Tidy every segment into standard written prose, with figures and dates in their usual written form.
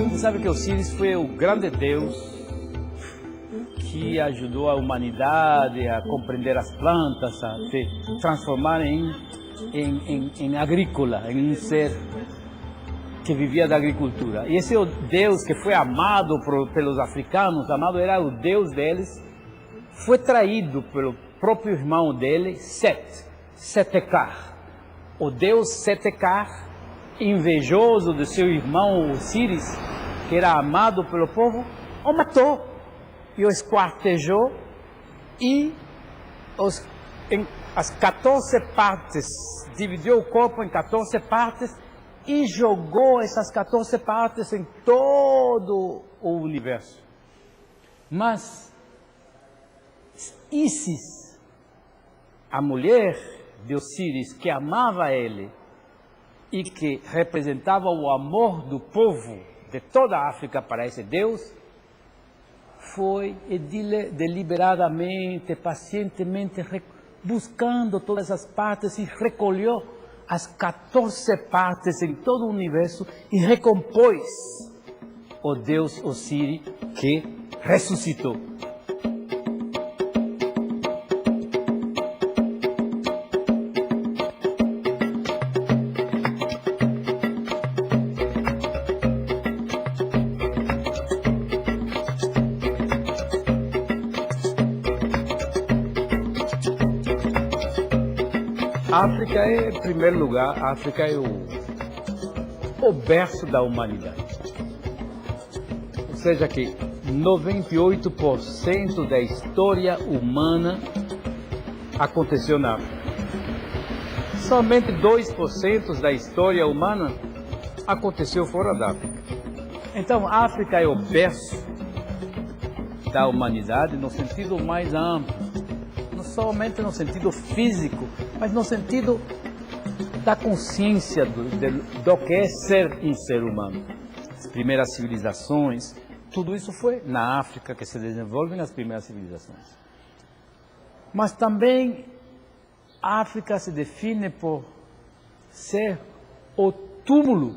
Você sabe que Osíris foi o grande deus que ajudou a humanidade a compreender as plantas, a se transformar em agrícola, em um ser que vivia da agricultura. E esse é o Deus que foi amado pelos africanos, amado era o Deus deles, foi traído pelo próprio irmão dele, Setekar. O Deus Setekar, invejoso do seu irmão Osíris, que era amado pelo povo, o matou e o esquartejou e as 14 partes, dividiu o corpo em 14 partes e jogou essas 14 partes em todo o universo. Mas Ísis, a mulher de Osíris, que amava ele e que representava o amor do povo de toda a África para esse Deus, foi deliberadamente, pacientemente buscando todas as partes e recolheu as 14 partes em todo o universo e recompôs o Deus Osíris que ressuscitou. África é, em primeiro lugar, África é o berço da humanidade. Ou seja que 98% da história humana aconteceu na África. Somente 2% da história humana aconteceu fora da África. Então, a África é o berço da humanidade no sentido mais amplo. Não somente no sentido físico, mas no sentido da consciência do que é ser um ser humano. As primeiras civilizações, tudo isso foi na África que se desenvolvem as primeiras civilizações. Mas também a África se define por ser o túmulo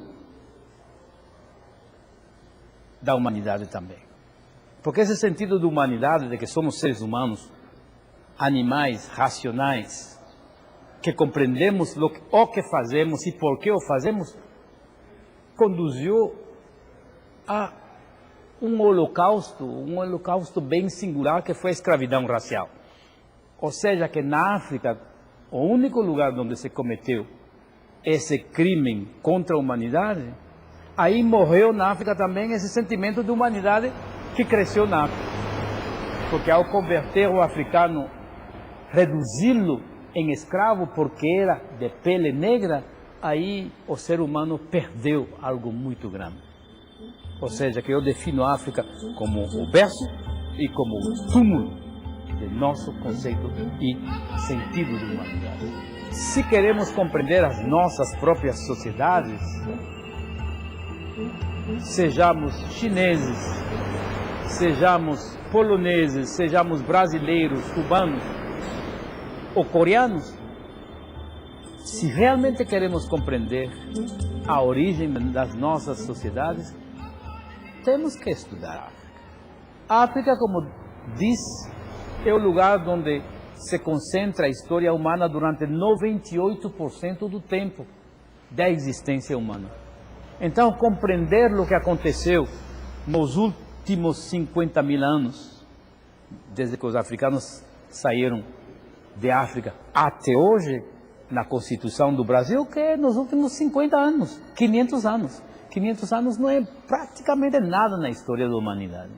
da humanidade também. Porque esse sentido de humanidade, de que somos seres humanos, animais racionais, que compreendemos o que fazemos e por que o fazemos, conduziu a um holocausto bem singular, que foi a escravidão racial. Ou seja, que na África, o único lugar onde se cometeu esse crime contra a humanidade, aí morreu na África também esse sentimento de humanidade que cresceu na África. Porque ao converter o africano, reduzi-lo em escravo porque era de pele negra, aí o ser humano perdeu algo muito grande. Ou seja, que eu defino a África como o berço e como o túmulo de nosso conceito e sentido de humanidade. Se queremos compreender as nossas próprias sociedades, sejamos chineses, sejamos poloneses, sejamos brasileiros, cubanos ou coreanos, se realmente queremos compreender a origem das nossas sociedades, temos que estudar a África. A África, como diz, é o lugar onde se concentra a história humana durante 98% do tempo da existência humana. Então, compreender o que aconteceu nos últimos 50 mil anos, desde que os africanos saíram de África até hoje, na Constituição do Brasil, que é nos últimos 50 anos, 500 anos. 500 anos não é praticamente nada na história da humanidade.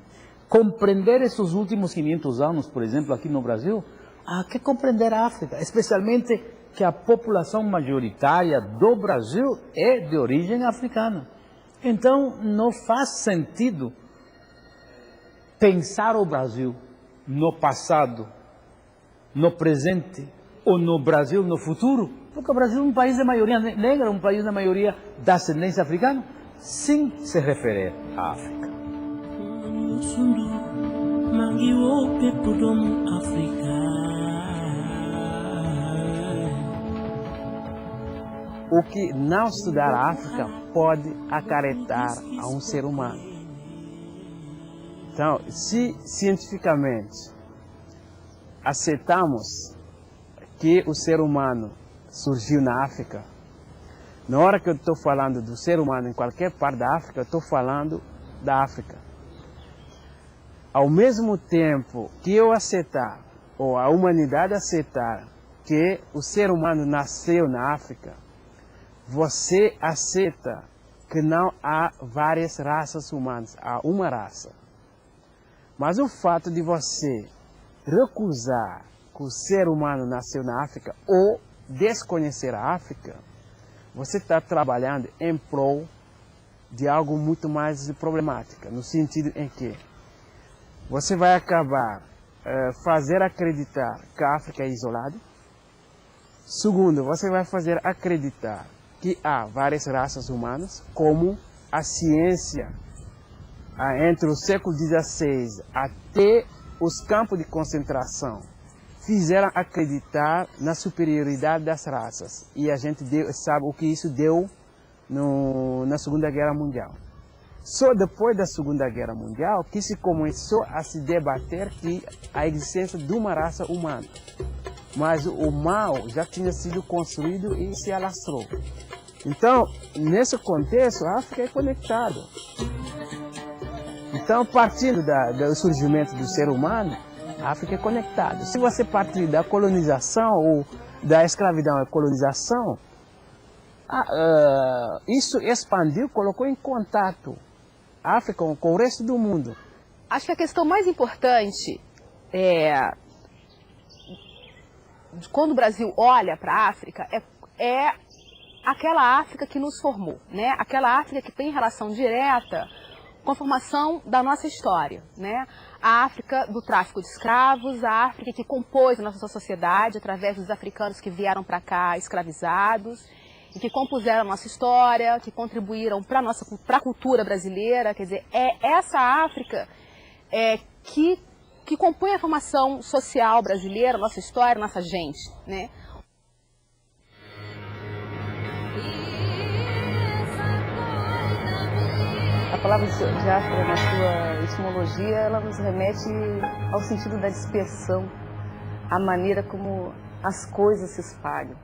Compreender esses últimos 500 anos, por exemplo, aqui no Brasil, há que compreender a África, especialmente que a população majoritária do Brasil é de origem africana. Então, não faz sentido pensar o Brasil no passado, no presente, ou no Brasil no futuro, porque o Brasil é um país de maioria negra, um país de maioria da ascendência africana, sem se referir à África. o que não estudar a África pode acarretar a um ser humano. Então, se cientificamente aceitamos que o ser humano surgiu na África, na hora que eu estou falando do ser humano em qualquer parte da África, eu estou falando da África. Ao mesmo tempo que eu aceitar, ou a humanidade aceitar, que o ser humano nasceu na África, você aceita que não há várias raças humanas, há uma raça. Mas o fato de você recusar que o ser humano nasceu na África ou desconhecer a África, você está trabalhando em prol de algo muito mais problemático, no sentido em que você vai acabar fazer acreditar que a África é isolada. Segundo, você vai fazer acreditar que há várias raças humanas, como a ciência, entre o século XVI até os campos de concentração, fizeram acreditar na superioridade das raças. E a gente sabe o que isso deu na Segunda Guerra Mundial. Só depois da Segunda Guerra Mundial que se começou a se debater que a existência de uma raça humana. Mas o mal já tinha sido construído e se alastrou. Então, nesse contexto, a África é conectada. Então, partindo do surgimento do ser humano, a África é conectada. Se você partir da colonização ou da escravidão à colonização, isso expandiu, colocou em contato a África com o resto do mundo. Acho que a questão mais importante quando o Brasil olha para a África é aquela África que nos formou, né? Aquela África que tem relação direta com a formação da nossa história, né? A África do tráfico de escravos, a África que compôs a nossa sociedade através dos africanos que vieram para cá escravizados e que compuseram a nossa história, que contribuíram para a cultura brasileira. Quer dizer, é essa África que compõe a formação social brasileira, a nossa história, a nossa gente, né? A palavra diáspora, na sua etimologia, ela nos remete ao sentido da dispersão, a maneira como as coisas se espalham.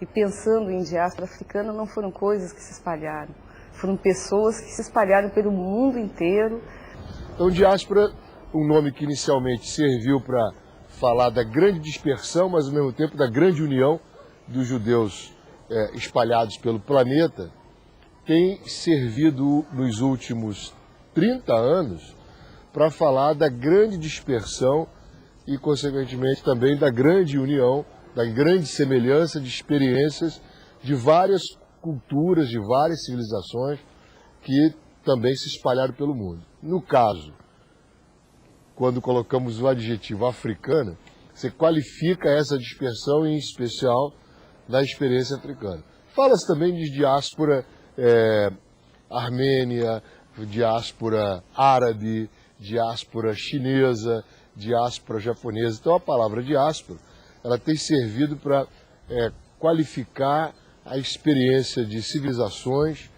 E pensando em diáspora africana, não foram coisas que se espalharam, foram pessoas que se espalharam pelo mundo inteiro. Então, diáspora, um nome que inicialmente serviu para falar da grande dispersão, mas ao mesmo tempo da grande união dos judeus espalhados pelo planeta, tem servido nos últimos 30 anos para falar da grande dispersão e, consequentemente, também da grande união, da grande semelhança de experiências de várias culturas, de várias civilizações que também se espalharam pelo mundo. No caso, quando colocamos o adjetivo africana, você qualifica essa dispersão, em especial da experiência africana. Fala-se também de diáspora armênia, diáspora árabe, diáspora chinesa, diáspora japonesa. Então a palavra diáspora, ela tem servido para qualificar a experiência de civilizações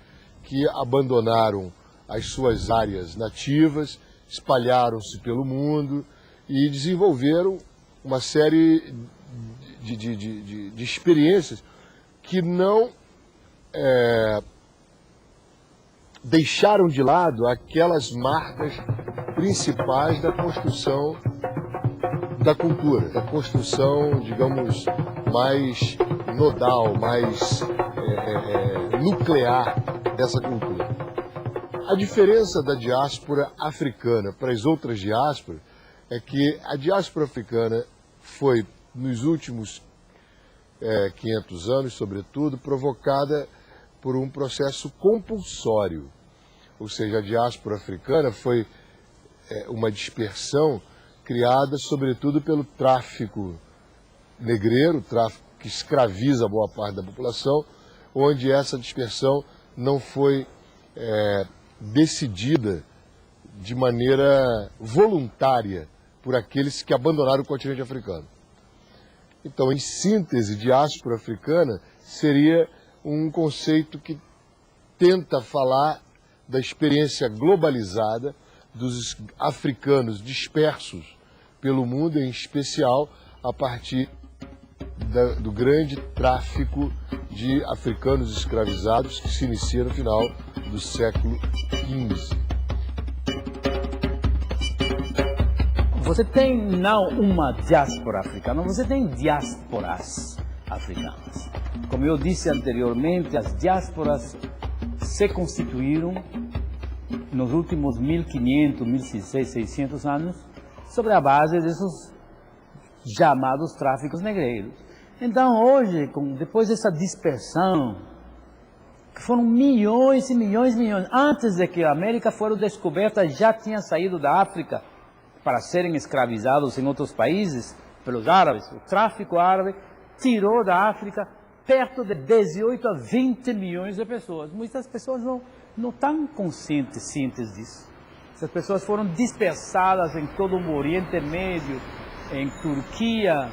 que abandonaram as suas áreas nativas, espalharam-se pelo mundo e desenvolveram uma série de experiências que não deixaram de lado aquelas marcas principais da construção da cultura, da construção, digamos, mais nodal, mais nuclear dessa cultura. A diferença da diáspora africana para as outras diásporas é que a diáspora africana foi, nos últimos 500 anos, sobretudo, provocada por um processo compulsório. Ou seja, a diáspora africana foi uma dispersão criada, sobretudo, pelo tráfico negreiro, tráfico que escraviza boa parte da população, onde essa dispersão não foi decidida de maneira voluntária por aqueles que abandonaram o continente africano. Então, em síntese, diáspora africana seria um conceito que tenta falar da experiência globalizada dos africanos dispersos pelo mundo, em especial a partir do grande tráfico de africanos escravizados que se inicia no final do século XV. Você tem não uma diáspora africana, você tem diásporas africanas. Como eu disse anteriormente, as diásporas se constituíram nos últimos 1500, 1600 anos sobre a base desses chamados tráficos negreiros. Então hoje, depois dessa dispersão, que foram milhões e milhões e milhões, antes de que a América fosse descoberta, já tinha saído da África para serem escravizados em outros países pelos árabes. O tráfico árabe tirou da África perto de 18 a 20 milhões de pessoas. Muitas pessoas não estão conscientes disso. Essas pessoas foram dispersadas em todo o Oriente Médio, em Turquia,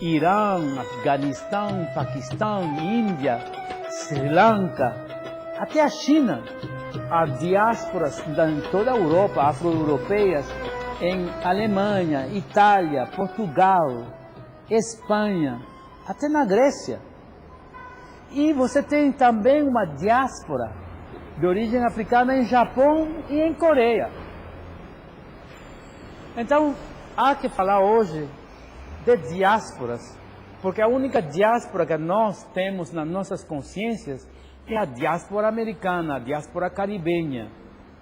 Irã, Afeganistão, Paquistão, Índia, Sri Lanka, até a China. Há diásporas em toda a Europa, afro-europeias, em Alemanha, Itália, Portugal, Espanha, até na Grécia. E você tem também uma diáspora de origem africana em Japão e em Coreia. Então, há que falar hoje de diásporas, porque a única diáspora que nós temos nas nossas consciências é a diáspora americana, a diáspora caribenha.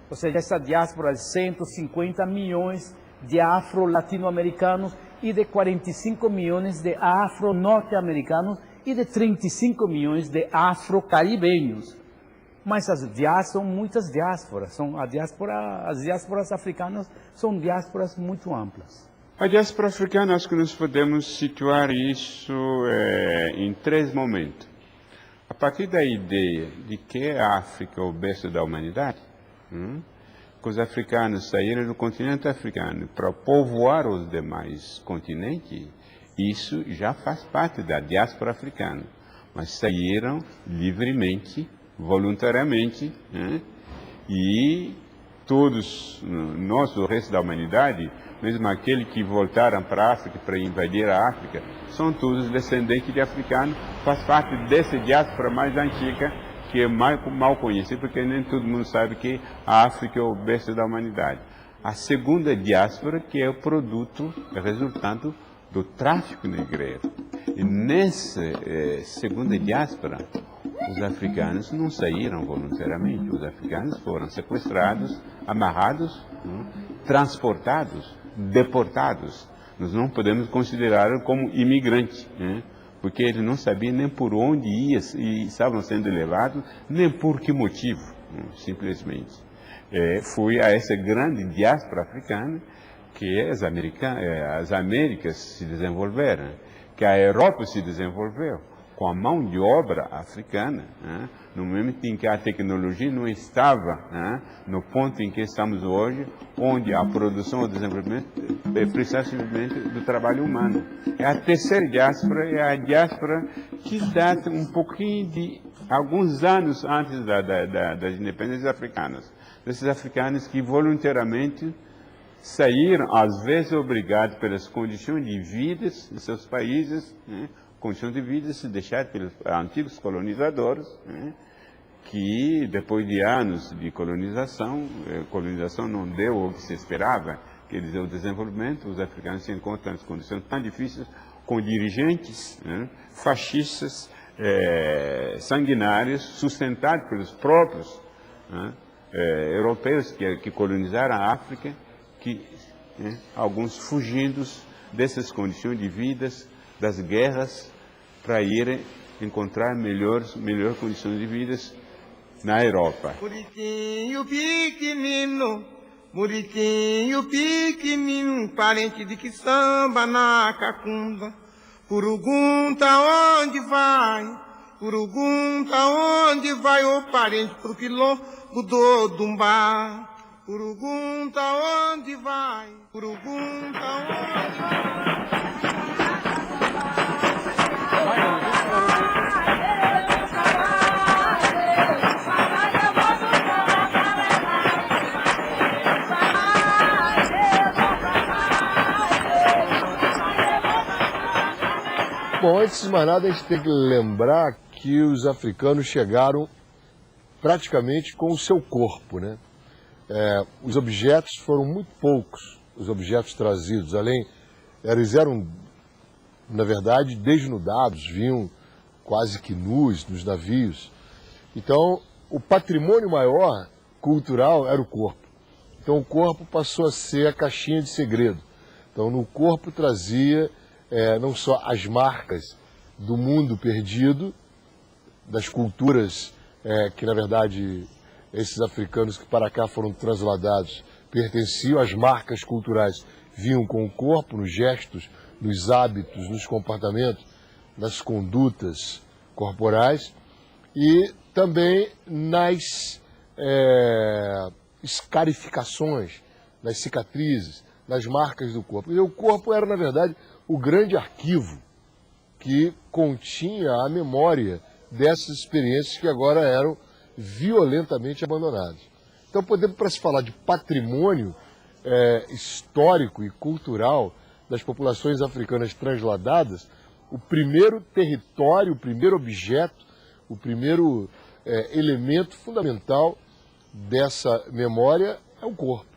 Ou seja, essa diáspora de 150 milhões de afro-latino-americanos e de 45 milhões de afro-norte-americanos e de 35 milhões de afro-caribenhos. Mas são muitas diásporas. As diásporas africanas são diásporas muito amplas. A diáspora africana, acho que nós podemos situar isso em 3 momentos. A partir da ideia de que a África é o berço da humanidade, que os africanos saíram do continente africano para povoar os demais continentes, isso já faz parte da diáspora africana. Mas saíram livremente, voluntariamente, e todos nós, o resto da humanidade, mesmo aqueles que voltaram para a África para invadir a África, são todos descendentes de africanos, faz parte dessa diáspora mais antiga, que é mal conhecida, porque nem todo mundo sabe que a África é o berço da humanidade. A segunda diáspora, que é o produto, resultante do tráfico negreiro. E nessa segunda diáspora, os africanos não saíram voluntariamente, os africanos foram sequestrados, amarrados, transportados, deportados. Nós não podemos considerá-los como imigrantes, porque eles não sabiam nem por onde iam e estavam sendo levados, nem por que motivo, simplesmente. Foi a essa grande diáspora africana que as Américas se desenvolveram, que a Europa se desenvolveu com a mão de obra africana, no momento em que a tecnologia não estava no ponto em que estamos hoje, onde a produção e o desenvolvimento precisa simplesmente do trabalho humano. A terceira diáspora é a diáspora que data um pouquinho de alguns anos antes das independências africanas. Desses africanos que voluntariamente saíram, às vezes obrigados pelas condições de vida de seus países, condições de vida se deixadas pelos antigos colonizadores, que depois de anos de colonização, a colonização não deu o que se esperava, quer dizer, o desenvolvimento, os africanos se encontram em condições tão difíceis com dirigentes fascistas, sanguinários, sustentados pelos próprios europeus que colonizaram a África, alguns fugindo dessas condições de vida, das guerras, para irem encontrar melhores condições de vida na Europa. Muriquinho pequenino, parente de que samba na cacunda. Pergunta onde vai, ô parente pro quilombo do Dumbá. Pergunta onde vai, Bom, antes de mais nada, a gente tem que lembrar que os africanos chegaram praticamente com o seu corpo, né? Os objetos foram muito poucos, os objetos trazidos, eles eram, na verdade, desnudados, vinham quase que nus nos navios. Então, o patrimônio maior cultural era o corpo. Então, o corpo passou a ser a caixinha de segredo. Então, no corpo trazia não só as marcas do mundo perdido, das culturas que, na verdade, esses africanos que para cá foram transladados pertenciam, as marcas culturais vinham com o corpo, nos gestos, nos hábitos, nos comportamentos, nas condutas corporais e também nas escarificações, nas cicatrizes, nas marcas do corpo. E o corpo era, na verdade, o grande arquivo que continha a memória dessas experiências que agora eram violentamente abandonadas. Então, para se falar de patrimônio histórico e cultural das populações africanas transladadas, o primeiro território, o primeiro objeto, o primeiro elemento fundamental dessa memória é o corpo.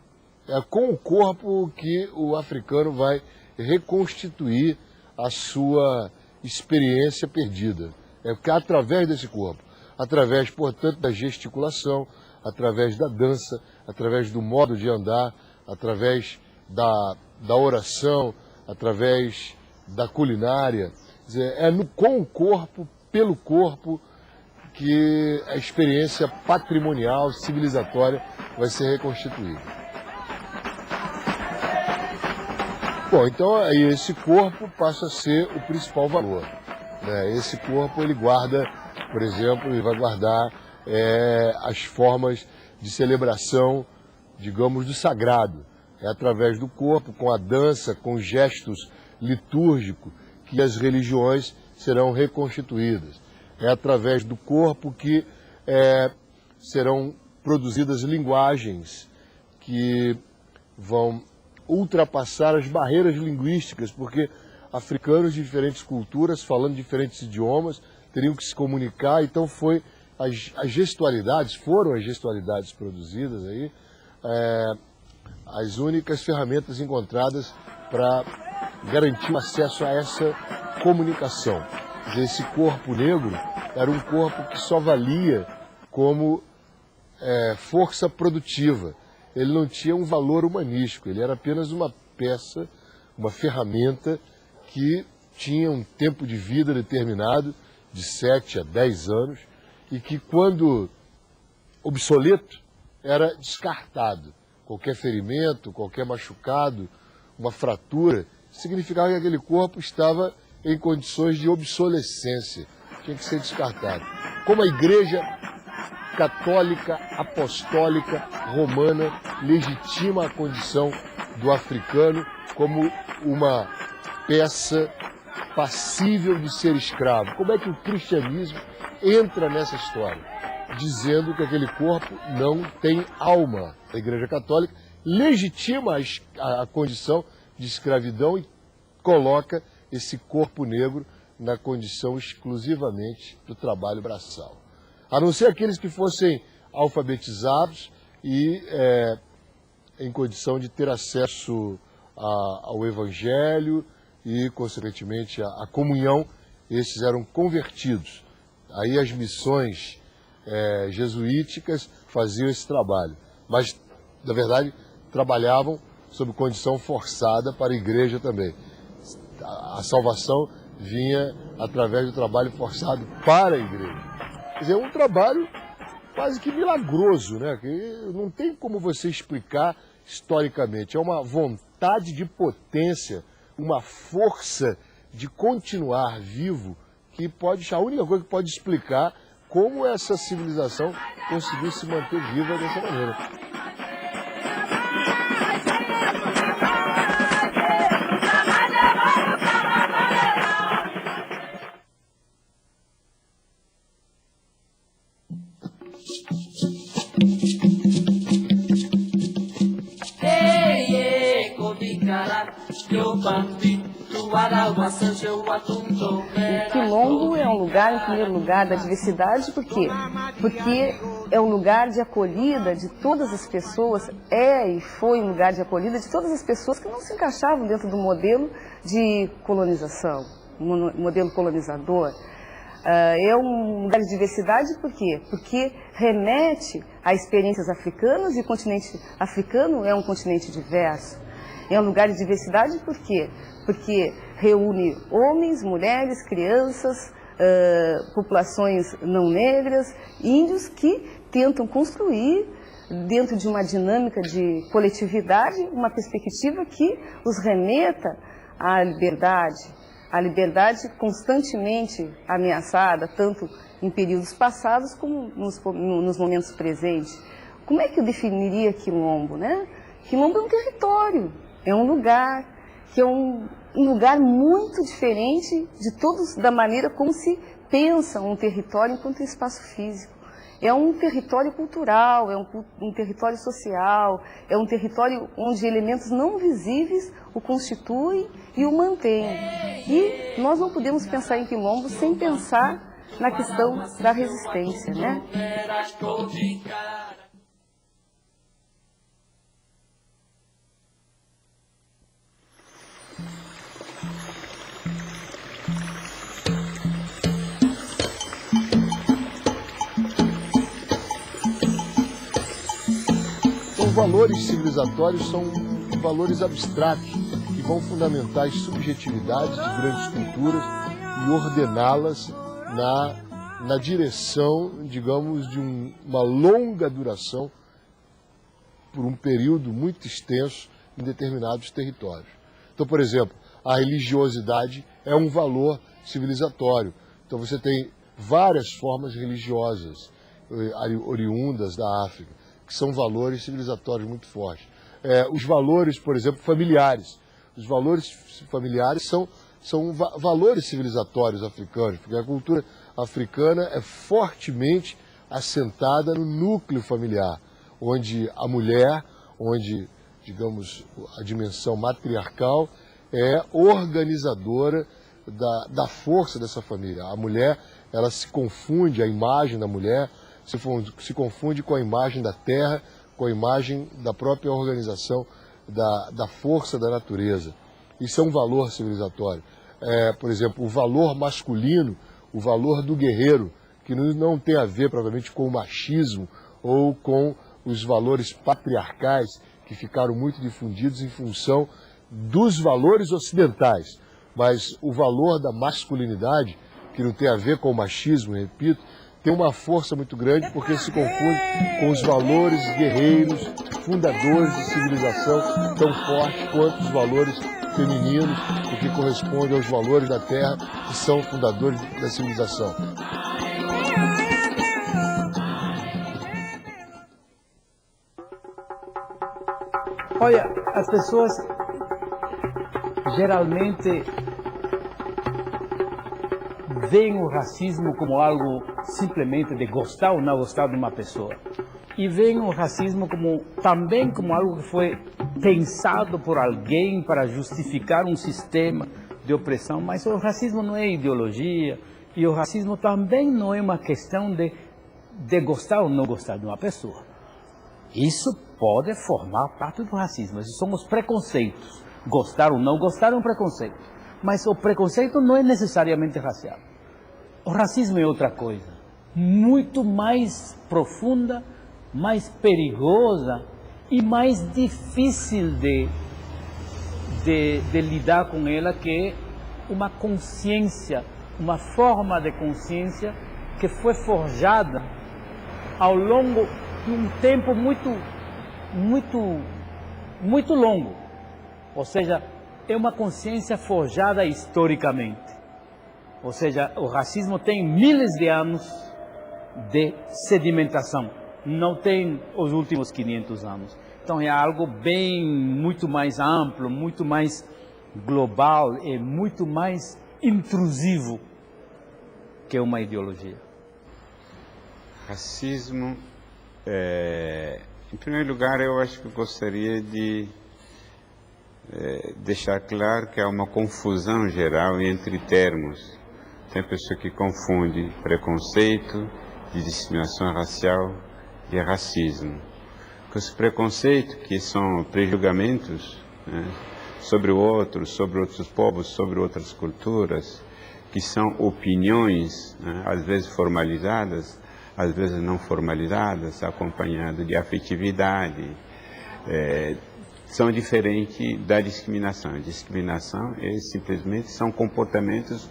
É com o corpo que o africano vai reconstituir a sua experiência perdida. É porque através desse corpo, através, portanto, da gesticulação, através da dança, através do modo de andar, através da oração, através da culinária. Quer dizer, com o corpo, pelo corpo, que a experiência patrimonial, civilizatória vai ser reconstituída. Bom, então aí esse corpo passa a ser o principal valor, né? Esse corpo ele guarda, por exemplo, ele vai guardar as formas de celebração, digamos, do sagrado. É através do corpo, com a dança, com gestos litúrgicos, que as religiões serão reconstituídas. É através do corpo que serão produzidas linguagens que vão ultrapassar as barreiras linguísticas, porque africanos de diferentes culturas, falando diferentes idiomas, teriam que se comunicar, então foram as gestualidades produzidas aí, as únicas ferramentas encontradas para garantir o acesso a essa comunicação. Quer dizer, esse corpo negro era um corpo que só valia como força produtiva. Ele não tinha um valor humanístico, ele era apenas uma peça, uma ferramenta que tinha um tempo de vida determinado, de 7 a 10 anos, e que quando obsoleto, era descartado. Qualquer ferimento, qualquer machucado, uma fratura, significava que aquele corpo estava em condições de obsolescência, tinha que ser descartado. Como a Igreja Católica, Apostólica, Romana legitima a condição do africano como uma peça passível de ser escravo. Como é que o cristianismo entra nessa história? Dizendo que aquele corpo não tem alma. A Igreja Católica legitima a condição de escravidão e coloca esse corpo negro na condição exclusivamente do trabalho braçal. A não ser aqueles que fossem alfabetizados e em condição de ter acesso ao Evangelho e, consequentemente, à comunhão, esses eram convertidos. Aí as missões jesuíticas faziam esse trabalho, mas, na verdade, trabalhavam sob condição forçada para a igreja também. A salvação vinha através do trabalho forçado para a igreja. Quer dizer, é um trabalho quase que milagroso, né? Que não tem como você explicar historicamente. É uma vontade de potência, uma força de continuar vivo, que a única coisa que pode explicar como essa civilização conseguiu se manter viva dessa maneira. Yo bandito O Quilombo é um lugar, em primeiro lugar, da diversidade, por quê? Porque é um lugar de acolhida de todas as pessoas, e foi um lugar de acolhida de todas as pessoas que não se encaixavam dentro do modelo de colonização, modelo colonizador. É um lugar de diversidade por quê? Porque remete a experiências africanas, e o continente africano é um continente diverso. É um lugar de diversidade por quê? Porque reúne homens, mulheres, crianças, populações não negras, índios que tentam construir, dentro de uma dinâmica de coletividade, uma perspectiva que os remeta à liberdade. A liberdade constantemente ameaçada, tanto em períodos passados como nos momentos presentes. Como é que eu definiria Quilombo, né? Quilombo é um território, é um lugar, que é um lugar muito diferente de todos, da maneira como se pensa um território enquanto espaço físico. É um território cultural, é um território social, é um território onde elementos não visíveis o constituem e o mantêm. E nós não podemos pensar em Quilombo sem pensar na questão da resistência, né? Os valores civilizatórios são valores abstratos que vão fundamentar as subjetividades de grandes culturas e ordená-las na direção, digamos, de uma longa duração por um período muito extenso em determinados territórios. Então, por exemplo, a religiosidade é um valor civilizatório. Então você tem várias formas religiosas oriundas da África, que são valores civilizatórios muito fortes. Os valores, por exemplo, familiares. Os valores familiares são valores civilizatórios africanos, porque a cultura africana é fortemente assentada no núcleo familiar, onde a mulher, onde, digamos, a dimensão matriarcal é organizadora da força dessa família. A mulher, ela se confunde, a imagem da mulher se confunde com a imagem da terra, com a imagem da própria organização da força da natureza. Isso é um valor civilizatório. Por exemplo, o valor masculino, o valor do guerreiro, que não tem a ver provavelmente com o machismo ou com os valores patriarcais que ficaram muito difundidos em função dos valores ocidentais. Mas o valor da masculinidade, que não tem a ver com o machismo, repito, tem uma força muito grande porque se confunde com os valores guerreiros, fundadores de civilização tão fortes quanto os valores femininos, o que corresponde aos valores da terra, que são fundadores da civilização. Olha, as pessoas geralmente veem o racismo como algo simplesmente de gostar ou não gostar de uma pessoa. E veem o racismo também como algo que foi pensado por alguém para justificar um sistema de opressão. Mas o racismo não é ideologia, e o racismo também não é uma questão de gostar ou não gostar de uma pessoa. Isso pode formar parte do racismo. Esses são os preconceitos. Gostar ou não gostar é um preconceito. Mas o preconceito não é necessariamente racial. O racismo é outra coisa, muito mais profunda, mais perigosa e mais difícil de lidar com ela, que é uma consciência, uma forma de consciência que foi forjada ao longo de um tempo muito longo. Ou seja, é uma consciência forjada historicamente. Ou seja, o racismo tem milhares de anos de sedimentação, não tem os últimos 500 anos. Então é algo muito mais amplo, muito mais global e muito mais intrusivo que uma ideologia. Racismo, em primeiro lugar, eu acho que eu gostaria de deixar claro que há uma confusão geral entre termos. Tem pessoa que confunde preconceito de discriminação racial e racismo. Que os preconceitos, que são prejulgamentos, né, sobre o outro, sobre outros povos, sobre outras culturas, que são opiniões, né, às vezes formalizadas, às vezes não formalizadas, acompanhadas de afetividade, são diferentes da discriminação. A discriminação simplesmente são comportamentos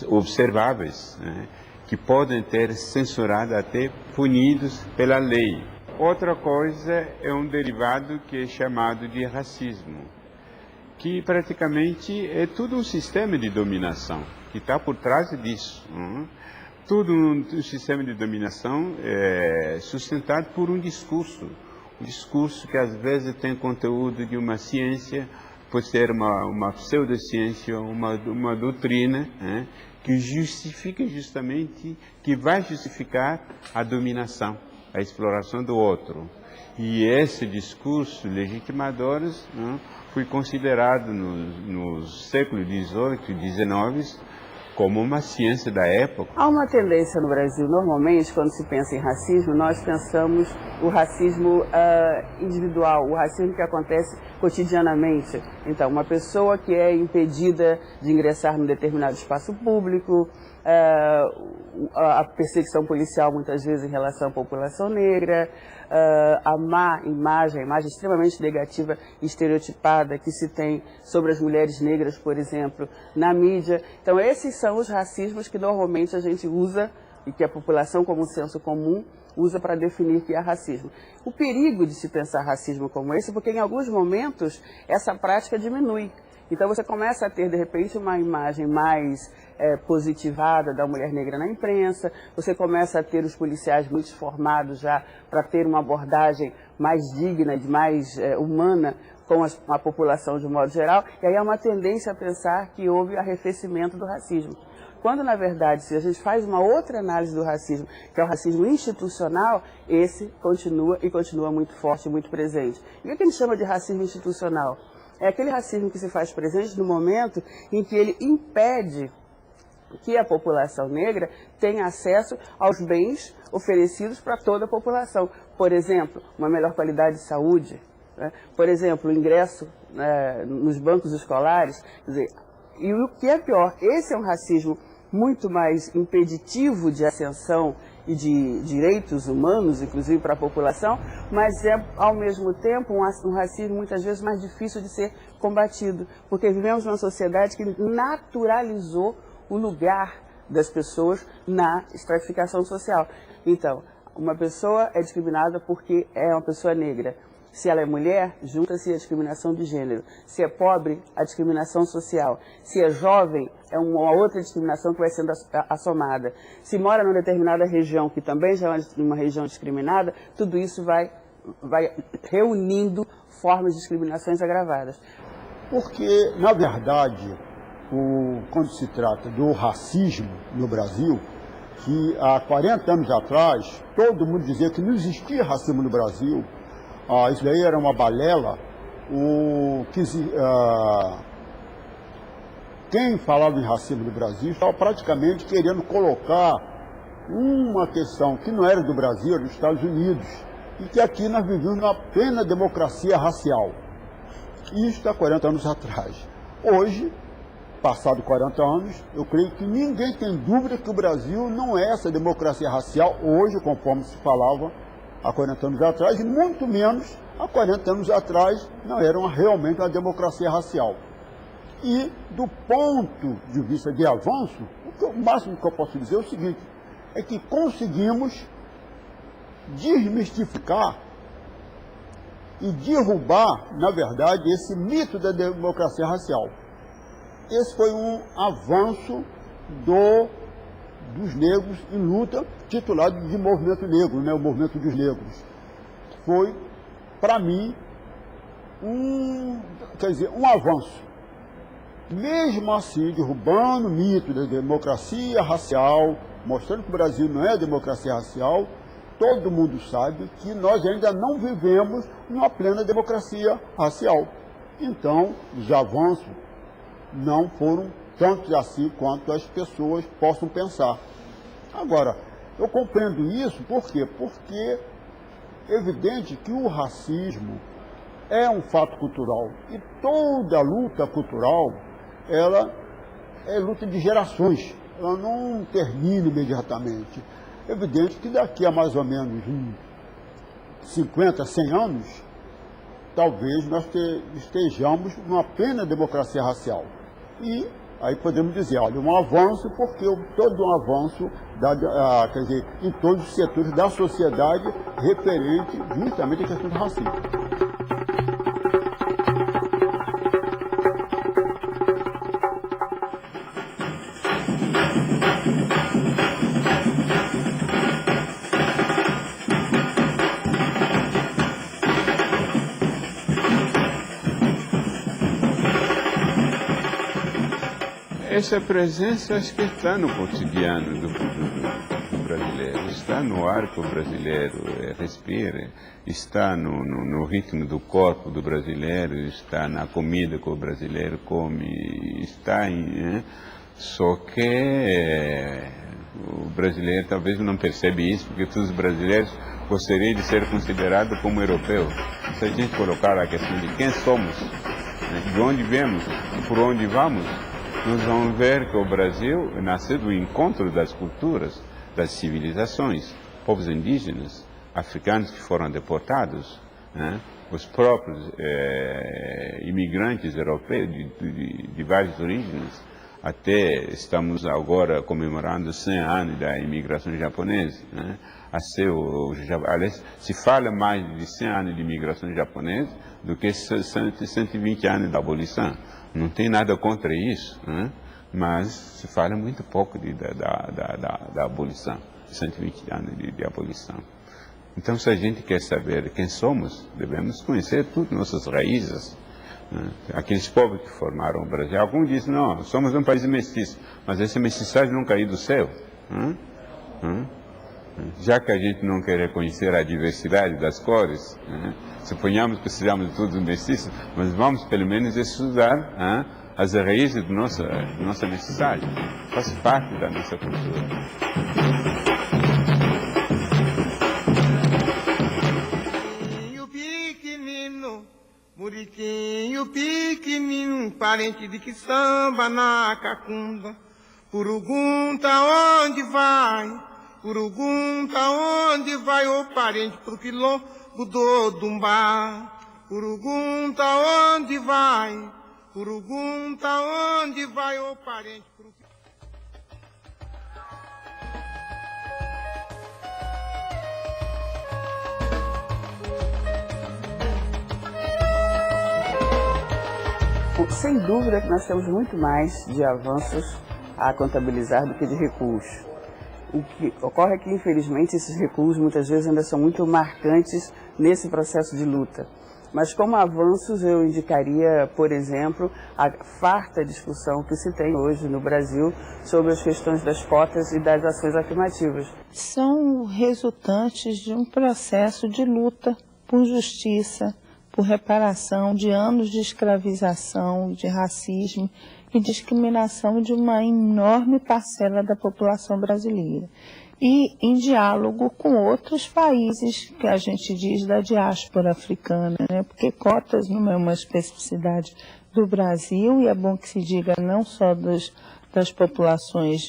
observáveis, né, que podem ter censurado, até punidos pela lei. Outra coisa é um derivado que é chamado de racismo, que praticamente é tudo um sistema de dominação que está por trás disso. Todo um sistema de dominação é sustentado por um discurso que às vezes tem conteúdo de uma ciência, pode ser uma pseudociência, uma doutrina, né, que justifica justamente, que vai justificar a dominação, a exploração do outro. E esse discurso legitimador, né, foi considerado nos séculos XVIII e XIX como uma ciência da época. Há uma tendência no Brasil, normalmente, quando se pensa em racismo, nós pensamos o racismo individual, o racismo que acontece cotidianamente. Então, uma pessoa que é impedida de ingressar num determinado espaço público, a perseguição policial muitas vezes em relação à população negra, a má imagem, a imagem extremamente negativa e estereotipada que se tem sobre as mulheres negras, por exemplo, na mídia. Então esses são os racismos que normalmente a gente usa e que a população, como senso comum, usa para definir que é racismo. O perigo de se pensar racismo como esse é porque em alguns momentos essa prática diminui. Então você começa a ter, de repente, uma imagem mais positivada da mulher negra na imprensa, você começa a ter os policiais muito formados já para ter uma abordagem mais digna, mais humana com a população de um modo geral, e aí há uma tendência a pensar que houve arrefecimento do racismo. Quando, na verdade, se a gente faz uma outra análise do racismo, que é o racismo institucional, esse continua muito forte, muito presente. E o que a gente chama de racismo institucional? É aquele racismo que se faz presente no momento em que ele impede que a população negra tenha acesso aos bens oferecidos para toda a população. Por exemplo, uma melhor qualidade de saúde, né? Por exemplo, o ingresso nos bancos escolares. Quer dizer, e o que é pior, esse é um racismo muito mais impeditivo de ascensão e de direitos humanos, inclusive para a população, mas é, ao mesmo tempo, um racismo muitas vezes mais difícil de ser combatido, porque vivemos numa sociedade que naturalizou o lugar das pessoas na estratificação social. Então, uma pessoa é discriminada porque é uma pessoa negra. Se ela é mulher, junta-se a discriminação de gênero. Se é pobre, a discriminação social. Se é jovem, é uma outra discriminação que vai sendo assomada. Se mora numa determinada região, que também já é uma região discriminada, tudo isso vai reunindo formas de discriminações agravadas. Porque, na verdade, quando se trata do racismo no Brasil, que há 40 anos atrás, todo mundo dizia que não existia racismo no Brasil, isso daí era uma balela. Quem falava em racismo no Brasil estava praticamente querendo colocar uma questão que não era do Brasil, era dos Estados Unidos, e que aqui nós vivemos uma plena democracia racial. Isso há 40 anos atrás. Hoje, passado 40 anos, eu creio que ninguém tem dúvida que o Brasil não é essa democracia racial hoje, conforme se falava há 40 anos atrás, e muito menos há 40 anos atrás não era realmente uma democracia racial. E do ponto de vista de avanço, o máximo que eu posso dizer é o seguinte, é que conseguimos desmistificar e derrubar, na verdade, esse mito da democracia racial. Esse foi um avanço dos negros em luta, titulado de movimento negro, né, o movimento dos negros. Foi, para mim, um avanço. Mesmo assim, derrubando o mito da democracia racial, mostrando que o Brasil não é democracia racial, todo mundo sabe que nós ainda não vivemos numa plena democracia racial. Então, os avanços não foram tantos assim quanto as pessoas possam pensar. Agora, eu compreendo isso, por quê? Porque é evidente que o racismo é um fato cultural. E toda luta cultural, ela é luta de gerações. Ela não termina imediatamente. É evidente que daqui a mais ou menos 50, 100 anos, talvez nós estejamos numa plena democracia racial. E aí podemos dizer, olha, um avanço, porque todo um avanço, quer dizer, em todos os setores da sociedade referente justamente à questão do racismo. Essa presença acho que está no cotidiano do brasileiro, está no ar que o brasileiro respira, está no ritmo do corpo do brasileiro, está na comida que o brasileiro come, está em... Só que o brasileiro talvez não percebe isso, porque todos os brasileiros gostariam de ser considerados como europeus. Se a gente colocar a questão de quem somos, de onde viemos e por onde vamos, nós vamos ver que o Brasil nasceu do encontro das culturas, das civilizações, povos indígenas, africanos que foram deportados, né? Os próprios imigrantes europeus de várias origens. Até estamos agora comemorando 100 anos da imigração japonesa, né? Aliás, se fala mais de 100 anos de imigração japonesa do que 120 anos da abolição. Não tem nada contra isso, né? Mas se fala muito pouco da abolição, 120 anos de abolição. Então, se a gente quer saber quem somos, devemos conhecer tudo, nossas raízes. Né? Aqueles povos que formaram o Brasil. Alguns dizem, não, somos um país mestiço, mas essa mestiçagem não caiu do céu. Já que a gente não quer reconhecer a diversidade das cores, suponhamos que sejamos todos mestiços, mas vamos pelo menos estudar as raízes da nossa mestiçagem. Faz parte da nossa cultura. Muriquinho pequenino, parente de que samba na cacunda. Pergunta onde vai, pergunta onde vai o parente pro quilombo do Dumbá. Pergunta onde vai, pergunta onde vai o parente pro quilombo. Sem dúvida que nós temos muito mais de avanços a contabilizar do que de recuos. O que ocorre é que, infelizmente, esses recuos muitas vezes ainda são muito marcantes nesse processo de luta. Mas como avanços eu indicaria, por exemplo, a farta discussão que se tem hoje no Brasil sobre as questões das cotas e das ações afirmativas. São resultantes de um processo de luta por justiça, por reparação de anos de escravização, de racismo e discriminação de uma enorme parcela da população brasileira. E em diálogo com outros países que a gente diz da diáspora africana, né? Porque cotas não é uma especificidade do Brasil, e é bom que se diga não só das populações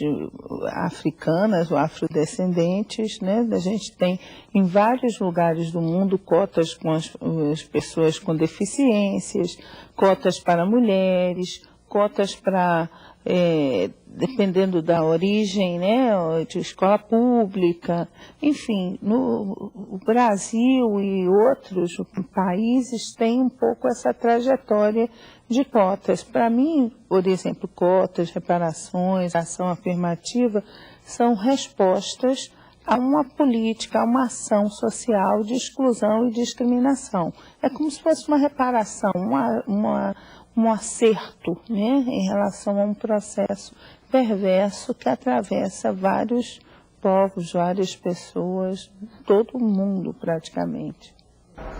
africanas ou afrodescendentes, né? A gente tem em vários lugares do mundo cotas com as pessoas com deficiências, cotas para mulheres, cotas para, dependendo da origem, né, de escola pública, enfim, o Brasil e outros países têm um pouco essa trajetória de cotas. Para mim, por exemplo, cotas, reparações, ação afirmativa, são respostas a uma política, a uma ação social de exclusão e discriminação. É como se fosse uma reparação, um acerto, né, em relação a um processo perverso que atravessa vários povos, várias pessoas, todo o mundo praticamente.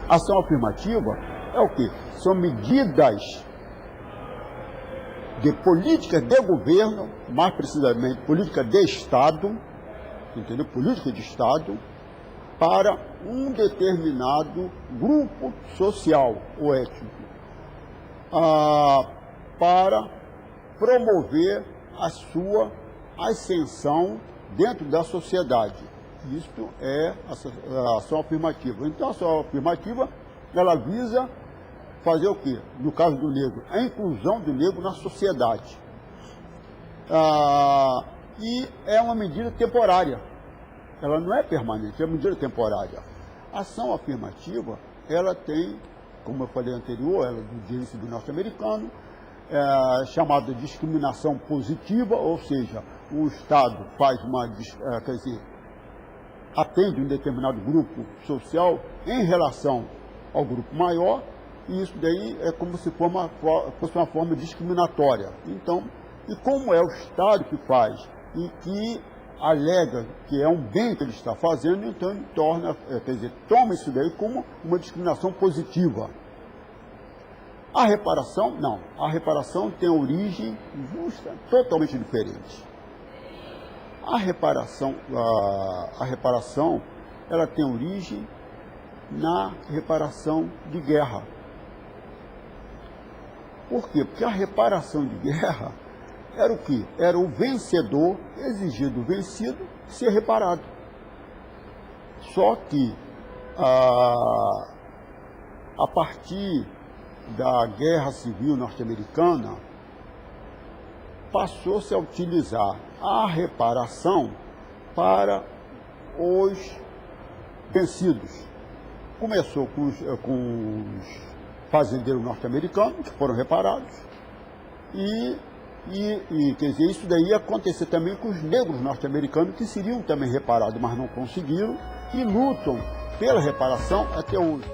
A ação afirmativa é o quê? São medidas de política de governo, mais precisamente política de Estado, entendeu? Política de Estado, para um determinado grupo social ou étnico, para promover a sua ascensão dentro da sociedade. Isto é a ação afirmativa. Então, a ação afirmativa, ela visa fazer o quê? No caso do negro, a inclusão do negro na sociedade. E é uma medida temporária. Ela não é permanente, é uma medida temporária. A ação afirmativa, ela tem, como eu falei anterior, ela é do direito civil norte-americano, chamada discriminação positiva, ou seja, o Estado faz atende um determinado grupo social em relação ao grupo maior, e isso daí é como se fosse uma forma discriminatória. Então, e como é o Estado que faz e que alega que é um bem que ele está fazendo, então ele toma isso daí como uma discriminação positiva. A reparação, não. A reparação tem origem justa, totalmente diferente. A reparação, ela tem origem na reparação de guerra. Por quê? Porque a reparação de guerra era o quê? Era o vencedor exigir do vencido ser reparado. Só que, a partir da Guerra Civil Norte-Americana, passou-se a utilizar a reparação para os vencidos. Começou com os fazendeiros norte-americanos, que foram reparados, e quer dizer, isso daí ia acontecer também com os negros norte-americanos, que seriam também reparados, mas não conseguiram, e lutam pela reparação até hoje.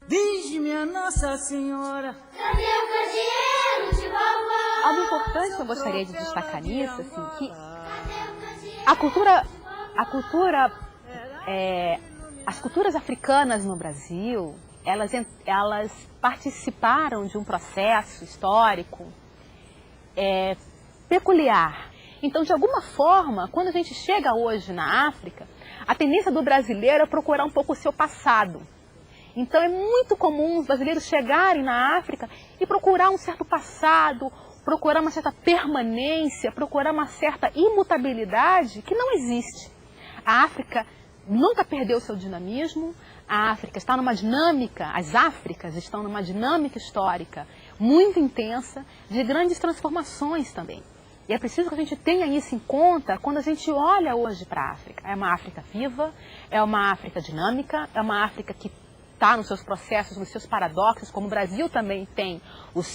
Diz minha Nossa Senhora, cadê o candeeiro de vovó? Algo importante que eu gostaria de destacar nisso, assim, que as culturas africanas no Brasil, elas participaram de um processo histórico peculiar. Então, de alguma forma, quando a gente chega hoje na África, a tendência do brasileiro é procurar um pouco o seu passado. Então, é muito comum os brasileiros chegarem na África e procurar um certo passado, procurar uma certa permanência, procurar uma certa imutabilidade que não existe. A África nunca perdeu seu dinamismo, a África está numa dinâmica, as Áfricas estão numa dinâmica histórica muito intensa, de grandes transformações também. E é preciso que a gente tenha isso em conta quando a gente olha hoje para a África. É uma África viva, é uma África dinâmica, é uma África que está nos seus processos, nos seus paradoxos, como o Brasil também tem as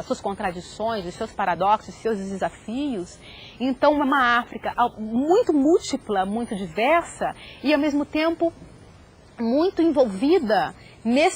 suas contradições, os seus paradoxos, os seus desafios. Então, é uma África muito múltipla, muito diversa e, ao mesmo tempo, muito envolvida no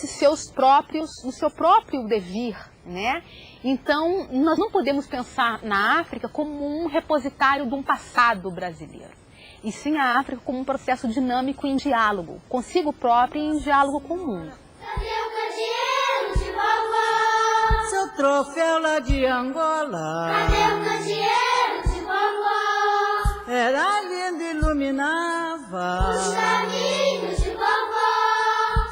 seu próprio devir, né? Então, nós não podemos pensar na África como um repositário de um passado brasileiro. E sim a África como um processo dinâmico em diálogo, consigo próprio e em diálogo com o mundo. Cadê o candeeiro de vovó? seu troféu lá de Angola. Cadê o candeeiro de vovó? Era lindo e iluminava os caminhos de vovó.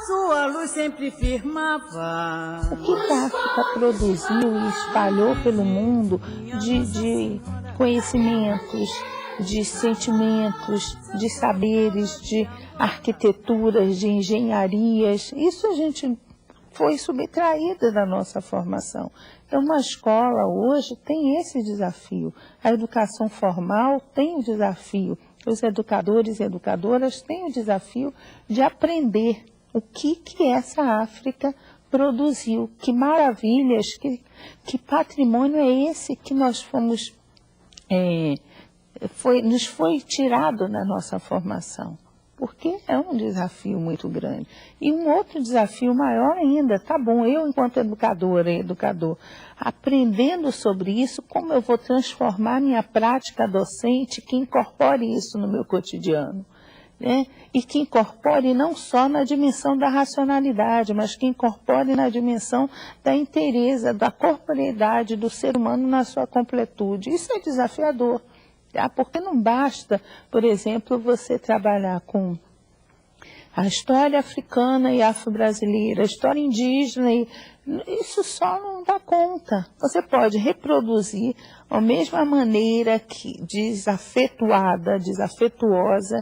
Sua luz sempre firmava. O que a África produziu e espalhou pelo mundo de conhecimentos, de sentimentos, de saberes, de arquiteturas, de engenharias. Isso a gente foi subtraída da nossa formação. Então, uma escola hoje tem esse desafio. A educação formal tem o desafio. Os educadores e educadoras têm o desafio de aprender o que essa África produziu. Que maravilhas, que patrimônio é esse que nós fomos... nos foi tirado na nossa formação, porque é um desafio muito grande. E um outro desafio maior ainda, tá bom, eu enquanto educadora e educador, aprendendo sobre isso, como eu vou transformar minha prática docente que incorpore isso no meu cotidiano? né? E que incorpore não só na dimensão da racionalidade, mas que incorpore na dimensão da inteireza, da corporeidade do ser humano na sua completude. Isso é desafiador, tá? Porque não basta, por exemplo, você trabalhar com a história africana e afro-brasileira, a história indígena, isso só não dá conta. Você pode reproduzir a mesma maneira que desafetuada, desafetuosa,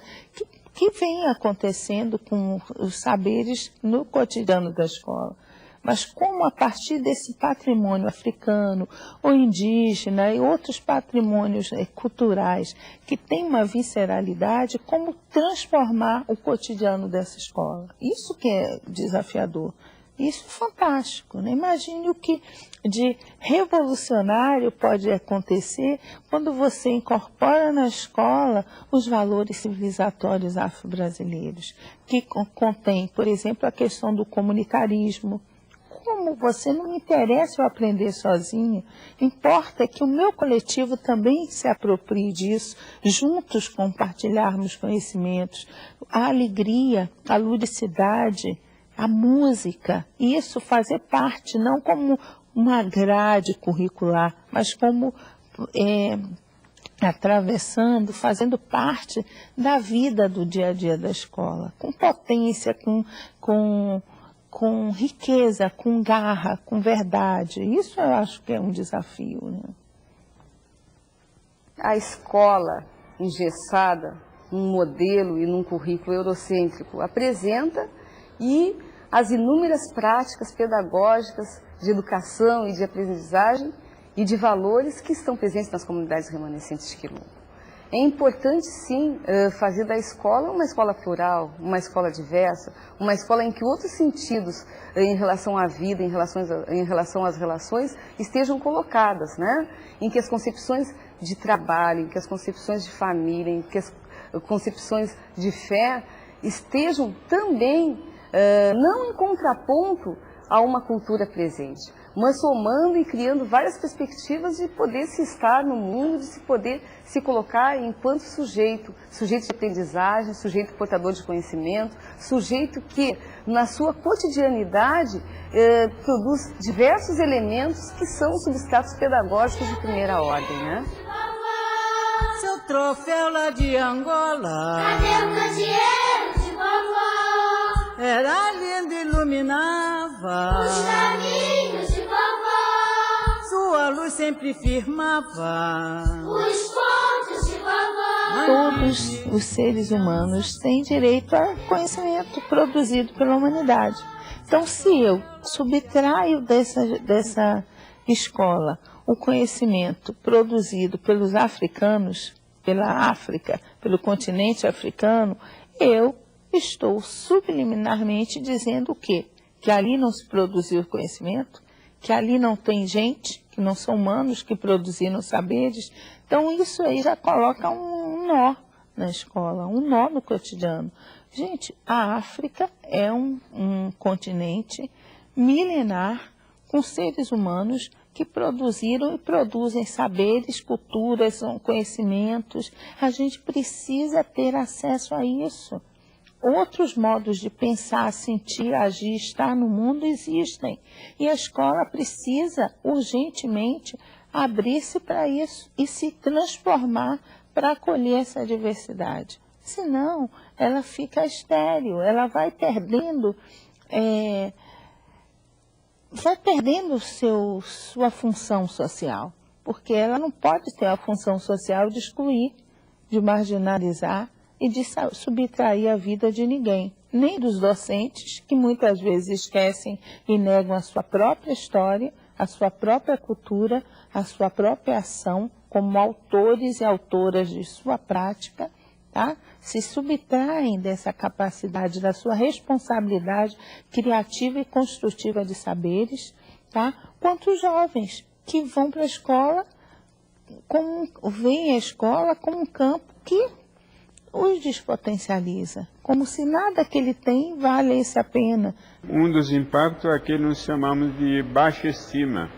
que vem acontecendo com os saberes no cotidiano da escola. Mas como a partir desse patrimônio africano ou indígena e outros patrimônios culturais que têm uma visceralidade, como transformar o cotidiano dessa escola? Isso que é desafiador. Isso é fantástico, né? Imagine o que de revolucionário pode acontecer quando você incorpora na escola os valores civilizatórios afro-brasileiros, que contém, por exemplo, a questão do comunitarismo. Como você não me interessa eu aprender sozinho, importa que o meu coletivo também se aproprie disso, juntos compartilharmos conhecimentos, a alegria, a ludicidade, a música, isso fazer parte, não como uma grade curricular, mas como atravessando, fazendo parte da vida do dia a dia da escola, com potência, com riqueza, com garra, com verdade. Isso eu acho que é um desafio, né? A escola engessada, num modelo e num currículo eurocêntrico, apresenta e as inúmeras práticas pedagógicas de educação e de aprendizagem e de valores que estão presentes nas comunidades remanescentes de Quilombo. É importante, sim, fazer da escola uma escola plural, uma escola diversa, uma escola em que outros sentidos em relação à vida, em relação às relações, estejam colocadas, né? Em que as concepções de trabalho, em que as concepções de família, em que as concepções de fé estejam também, não em contraponto a uma cultura presente, mas somando e criando várias perspectivas de poder se estar no mundo, de se poder se colocar enquanto sujeito de aprendizagem, sujeito portador de conhecimento, sujeito que, na sua cotidianidade, produz diversos elementos que são substratos pedagógicos de primeira ordem, né? Seu troféu lá de Angola, Cadê o candeeiro de vovó? era lindo e iluminava Os caminhos de vovó, sua luz sempre firmava os pontos de vovó. Todos os seres humanos têm direito a conhecimento produzido pela humanidade. Então, se eu subtraio dessa escola o conhecimento produzido pelos africanos, pela África, pelo continente africano, eu estou subliminarmente dizendo o quê? Que ali não se produziu conhecimento, que ali não tem gente, que não são humanos que produziram saberes. Então isso aí já coloca um nó na escola, um nó no cotidiano. Gente, a África é um continente milenar com seres humanos que produziram e produzem saberes, culturas, conhecimentos. A gente precisa ter acesso a isso. Outros modos de pensar, sentir, agir, estar no mundo existem. E a escola precisa urgentemente abrir-se para isso e se transformar para acolher essa diversidade. Senão, ela fica estéril, ela vai perdendo sua função social. Porque ela não pode ter a função social de excluir, de marginalizar, e de subtrair a vida de ninguém, nem dos docentes, que muitas vezes esquecem e negam a sua própria história, a sua própria cultura, a sua própria ação, como autores e autoras de sua prática, tá? Se subtraem dessa capacidade, da sua responsabilidade criativa e construtiva de saberes, tá? Quanto os jovens que vão para a escola, veem a escola como um campo que os despotencializa, como se nada que ele tem valesse a pena. Um dos impactos é que nós chamamos de baixa estima.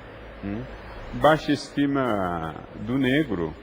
Baixa estima do negro,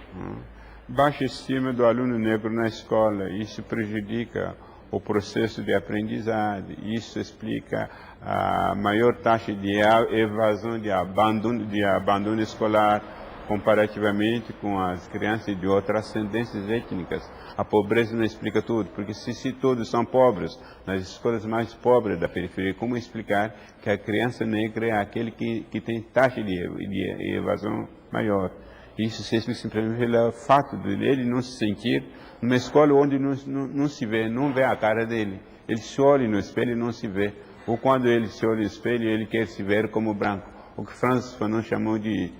baixa estima do aluno negro na escola. Isso prejudica o processo de aprendizagem. Isso explica a maior taxa de evasão, de abandono escolar, comparativamente com as crianças de outras ascendências étnicas. A pobreza não explica tudo, porque se todos são pobres, nas escolas mais pobres da periferia, como explicar que a criança negra é aquele que tem taxa de evasão maior? Isso se explica simplesmente pelo fato de ele não se sentir numa escola onde não se vê, não vê a cara dele. Ele se olha no espelho e não se vê. Ou quando ele se olha no espelho, ele quer se ver como branco. O que Francis Fanon chamou de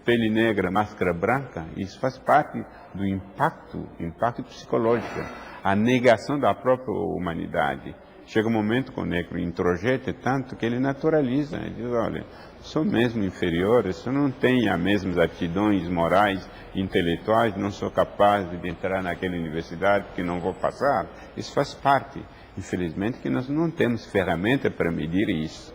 pele negra, máscara branca. Isso faz parte do impacto psicológico, a negação da própria humanidade. Chega um momento que o negro introjeta tanto que ele naturaliza. Ele diz, olha, sou mesmo inferior, eu não tenho as mesmas aptidões morais, intelectuais, não sou capaz de entrar naquela universidade que não vou passar. Isso faz parte. Infelizmente que nós não temos ferramenta para medir isso.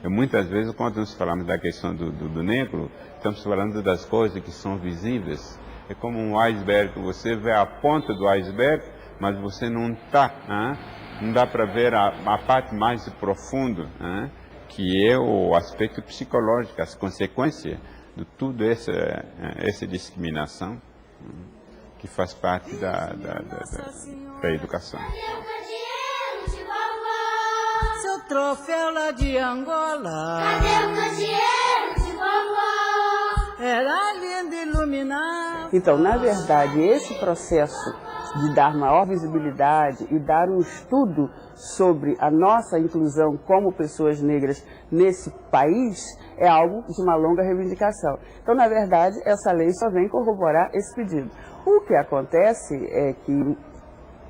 Muitas vezes, quando nós falamos da questão do negro, estamos falando das coisas que são visíveis. É como um iceberg, você vê a ponta do iceberg, mas você não dá para ver a parte mais profunda, que é o aspecto psicológico, as consequências de tudo essa discriminação que faz parte da educação. Seu troféu lá de Angola. Cadê o candeeiro de vovó? Era lindo e iluminava. Então, na verdade, esse processo de dar maior visibilidade e dar um estudo sobre a nossa inclusão como pessoas negras nesse país é algo de uma longa reivindicação. Então, na verdade, essa lei só vem corroborar esse pedido. O que acontece é que,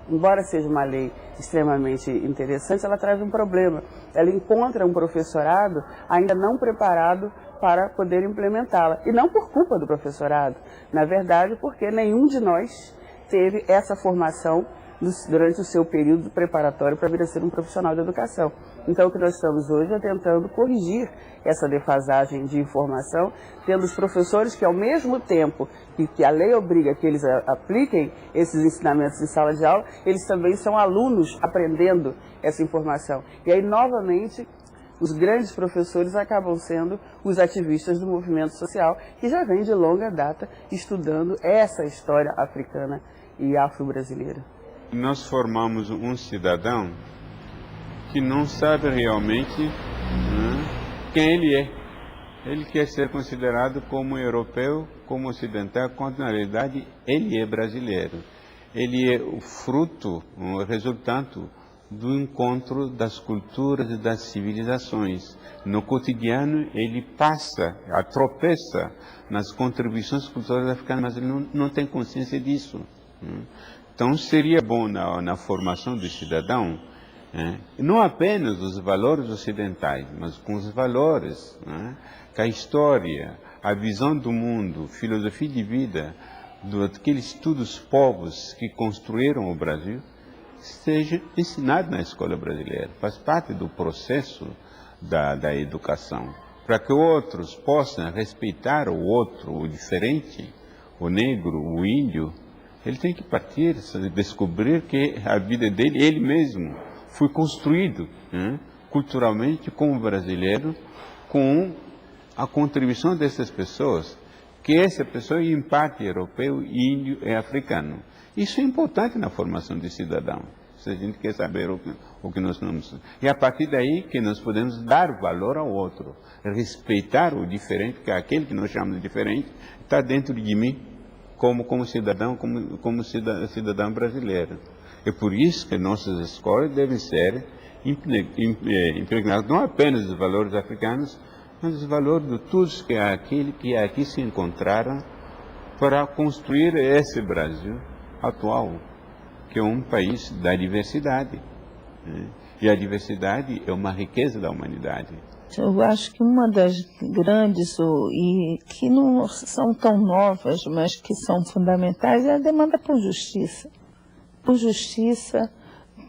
embora seja uma lei extremamente interessante, ela traz um problema. Ela encontra um professorado ainda não preparado para poder implementá-la. E não por culpa do professorado, na verdade, porque nenhum de nós teve essa formação durante o seu período preparatório para vir a ser um profissional de educação. Então, o que nós estamos hoje é tentando corrigir essa defasagem de informação, tendo os professores que, ao mesmo tempo que a lei obriga que eles apliquem esses ensinamentos em sala de aula, eles também são alunos aprendendo essa informação. E aí, novamente, os grandes professores acabam sendo os ativistas do movimento social, que já vem de longa data estudando essa história africana e afro-brasileira. Nós formamos um cidadão que não sabe realmente quem ele é. Ele quer ser considerado como europeu, como ocidental, quando na realidade ele é brasileiro. Ele é o fruto, o resultado do encontro das culturas e das civilizações. No cotidiano ele tropeça nas contribuições culturais africanas, mas ele não tem consciência disso. Então seria bom na formação do cidadão, não apenas os valores ocidentais, mas com os valores, que a história, a visão do mundo, filosofia de vida, daqueles todos os povos que construíram o Brasil, seja ensinado na escola brasileira. Faz parte do processo da educação, para que outros possam respeitar o outro, o diferente, o negro, o índio. Ele tem que partir, descobrir que a vida dele, ele mesmo, foi construído culturalmente como brasileiro, com a contribuição dessas pessoas, que essa pessoa é em parte europeu, índio e africano. Isso é importante na formação de cidadão, se a gente quer saber o que nós somos. E a partir daí que nós podemos dar valor ao outro, respeitar o diferente, que aquele que nós chamamos de diferente está dentro de mim, como cidadão, como cidadão brasileiro. É por isso que nossas escolas devem ser impregnadas não apenas dos valores africanos, mas dos valores de todos que aqui se encontraram para construir esse Brasil atual, que é um país da diversidade. E a diversidade é uma riqueza da humanidade. Eu acho que uma das grandes, e que não são tão novas, mas que são fundamentais, é a demanda por justiça. Por justiça,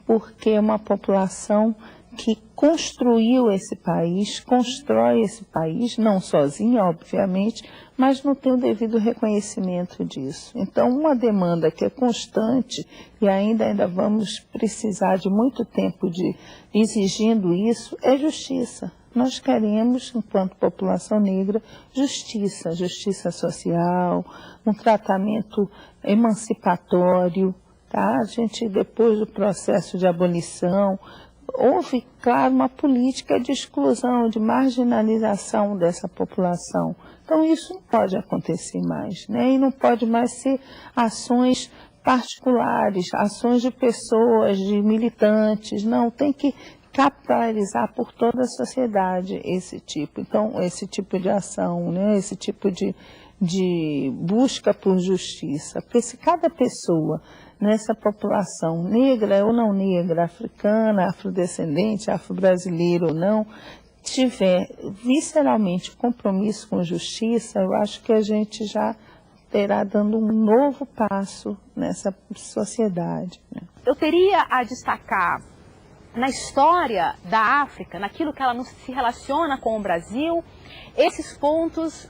porque é uma população que construiu esse país, constrói esse país, não sozinha, obviamente, mas não tem o devido reconhecimento disso. Então, uma demanda que é constante, e ainda vamos precisar de muito tempo exigindo isso, é justiça. Nós queremos, enquanto população negra, justiça, justiça social, um tratamento emancipatório, tá? A gente, depois do processo de abolição, houve, claro, uma política de exclusão, de marginalização dessa população. Então, isso não pode acontecer mais, né? E não pode mais ser ações particulares, ações de pessoas, de militantes, não, tem que capitalizar por toda a sociedade esse tipo de ação, né? Esse tipo de busca por justiça. Porque se cada pessoa nessa população, negra ou não negra, africana, afrodescendente, afro-brasileira ou não, tiver visceralmente compromisso com justiça, eu acho que a gente já terá dando um novo passo nessa sociedade, né? Eu teria a destacar na história da África, naquilo que ela se relaciona com o Brasil, esses pontos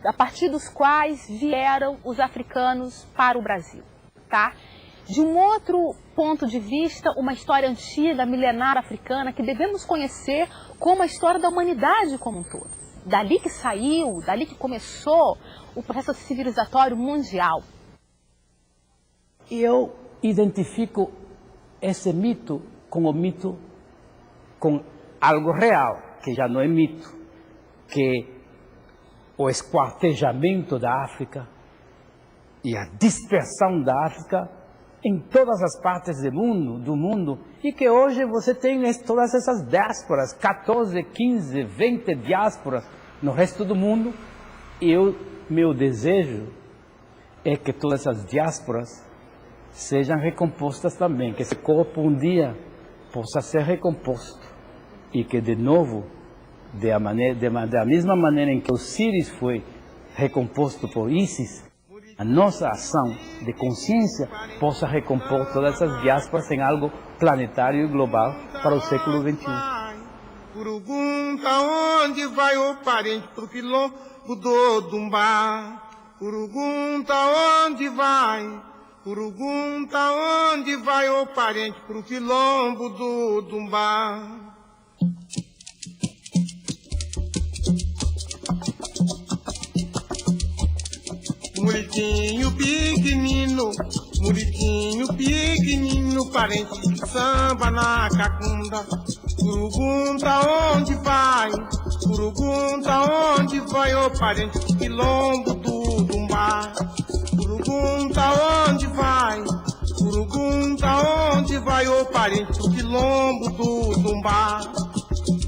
a partir dos quais vieram os africanos para o Brasil, tá? De um outro ponto de vista, uma história antiga, milenar africana, que devemos conhecer como a história da humanidade como um todo. Dali que saiu, dali que começou o processo civilizatório mundial. Eu identifico esse mito com o mito, com algo real, que já não é mito, que o esquartejamento da África e a dispersão da África em todas as partes do mundo, e que hoje você tem todas essas diásporas, 14, 15, 20 diásporas no resto do mundo, e meu desejo é que todas essas diásporas sejam recompostas também, que esse corpo um dia possa ser recomposto, e que de novo, da mesma maneira em que Osíris foi recomposto por Ísis, a nossa ação de consciência possa recompor todas essas diásporas em algo planetário e global para o século XXI. Pergunta onde vai o parente pro quilombo do Dumbá. Pergunta onde vai. Pergunta onde vai o parente pro quilombo do Dumbá. Muriquinho pequenino, parente de samba na cacunda. Pergunta onde vai o parente do quilombo do Dumbá. Pergunta onde vai o parente do quilombo do Dumbá.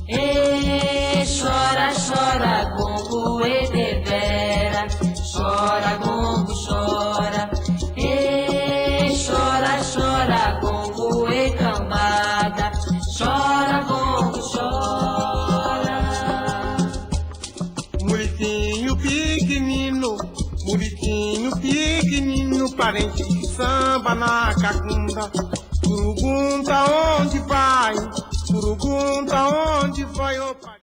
E chora, chora, gongo e devera, chora, gongo, chora. E chora, chora, gongo e cambada, chora, gongo, chora. Muriquinho pequenino, parente de samba na cacunda. Pergunta onde vai o parente.